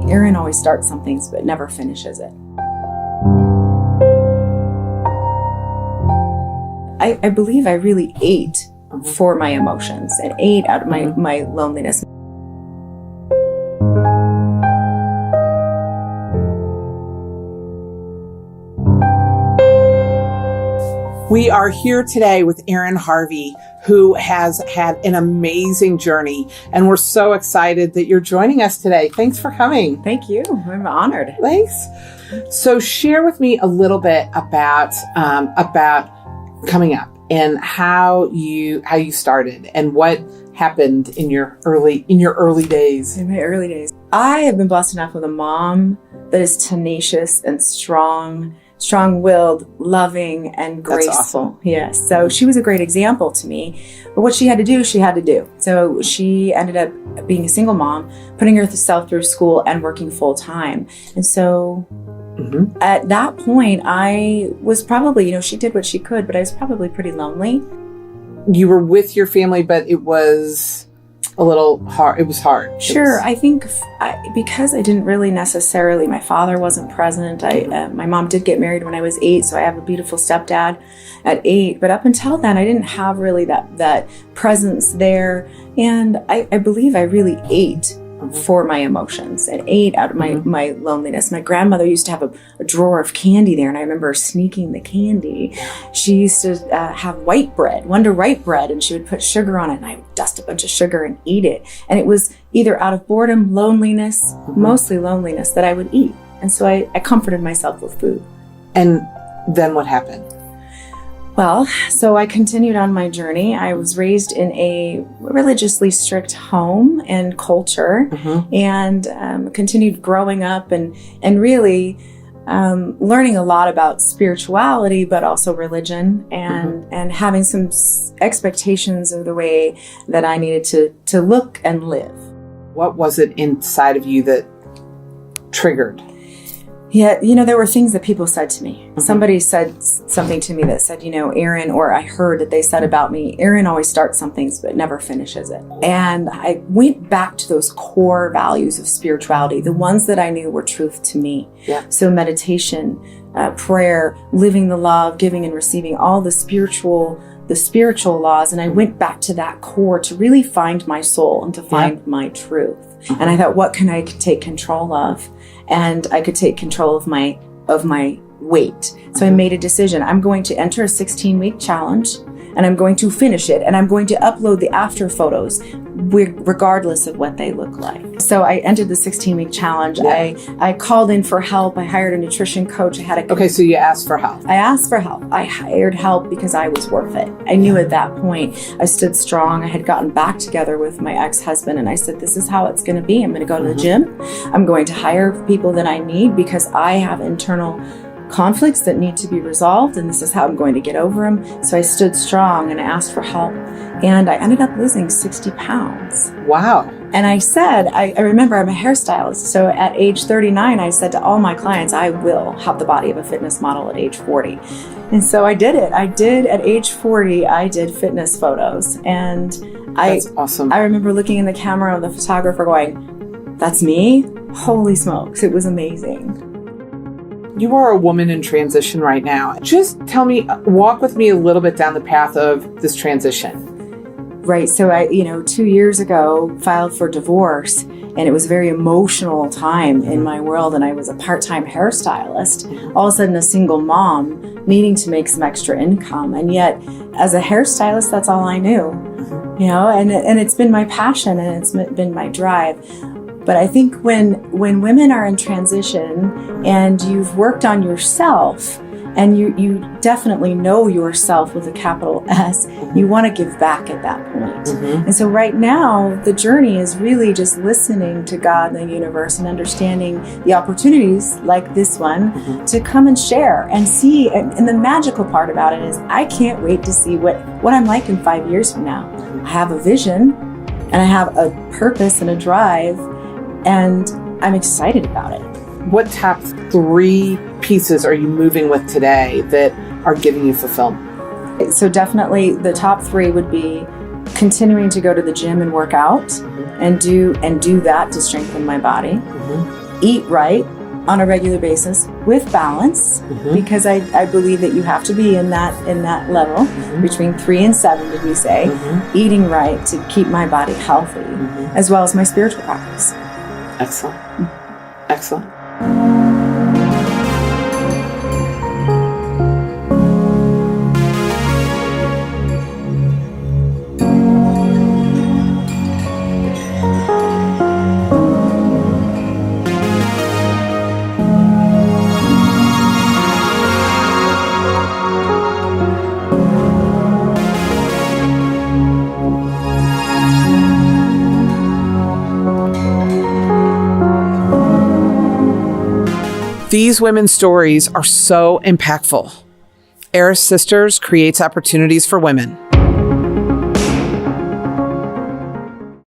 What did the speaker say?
Erin always starts some things but never finishes it. I believe I really ate for my emotions and ate out of my loneliness. We are here today with Erin Harvey, who has had an amazing journey, and we're so excited that you're joining us today. Thanks for coming. Thank you. I'm honored. Thanks. So share with me a little bit about coming up and how you started and what happened in your early days. In my early days, I have been blessed enough with a mom that is tenacious and strong-willed, loving, and graceful. That's awesome. Yes. So she was a great example to me. But what she had to do, she had to do. So she ended up being a single mom, putting herself through school and working full time. And so at that point, I was probably, she did what she could, but I was probably pretty lonely. You were with your family, but it was a little hard. It was hard. Sure. I think because I didn't really necessarily, my father wasn't present. My mom did get married when I was 8, so I have a beautiful stepdad at 8. But up until then, I didn't have really that presence there. And I believe I really ate for my emotions and ate out of my loneliness. My grandmother used to have a drawer of candy there, and I remember sneaking the candy. She used to have white bread, Wonder White bread, and she would put sugar on it, and I would dust a bunch of sugar and eat it. And it was either out of boredom, loneliness, mostly loneliness, that I would eat. And so I comforted myself with food. And then what happened? Well, so I continued on my journey. I was raised in a religiously strict home and culture, and continued growing up and really learning a lot about spirituality, but also religion, and having some expectations of the way that I needed to look and live. What was it inside of you that triggered? Yeah, there were things that people said to me. Somebody said something to me that said, Erin, or I heard that they said about me, Erin always starts some things but never finishes it. And I went back to those core values of spirituality, the ones that I knew were truth to me. Yeah. So meditation, prayer, living the love, giving and receiving, all the spiritual laws. And I went back to that core to really find my soul and to find my truth. And I thought, what can I take control of? And I could take control of my weight. So I made a decision. I'm going to enter a 16-week challenge, and I'm going to finish it, and I'm going to upload the after photos regardless of what they look like. So I entered the 16-week challenge. Yeah. I called in for help. I hired a nutrition coach. Okay, so you asked for help. I asked for help. I hired help because I was worth it. I knew at that point I stood strong. I had gotten back together with my ex-husband, and I said, this is how it's going to be. I'm going to go to the gym. I'm going to hire people that I need because I have internal conflicts that need to be resolved, and this is how I'm going to get over them. So I stood strong and asked for help, and I ended up losing 60 pounds. Wow. And I said, I remember I'm a hairstylist, so at age 39, I said to all my clients, I will have the body of a fitness model at age 40. And so I did it. I did at age 40, I did fitness photos. And That's awesome. I remember looking in the camera of the photographer going, that's me? Holy smokes, it was amazing. You are a woman in transition right now. Just walk with me a little bit down the path of this transition. Right. So I, 2 years ago, filed for divorce, and it was a very emotional time in my world. And I was a part-time hairstylist, all of a sudden a single mom needing to make some extra income. And yet as a hairstylist, that's all I knew, and it's been my passion and it's been my drive. But I think when women are in transition and you've worked on yourself and you definitely know yourself with a capital S, you want to give back at that point. And so right now, the journey is really just listening to God and the universe and understanding the opportunities like this one to come and share and see. And the magical part about it is I can't wait to see what I'm like in 5 years from now. I have a vision and I have a purpose and a drive, and I'm excited about it. What top 3 pieces are you moving with today that are giving you fulfillment? So definitely the top 3 would be continuing to go to the gym and work out and do that to strengthen my body. eat right on a regular basis with balance, because I believe that you have to be in that level between 3 and 7, did we say, eating right to keep my body healthy, as well as my spiritual practice. Excellent. Excellent. These women's stories are so impactful. Arras Sisters creates opportunities for women.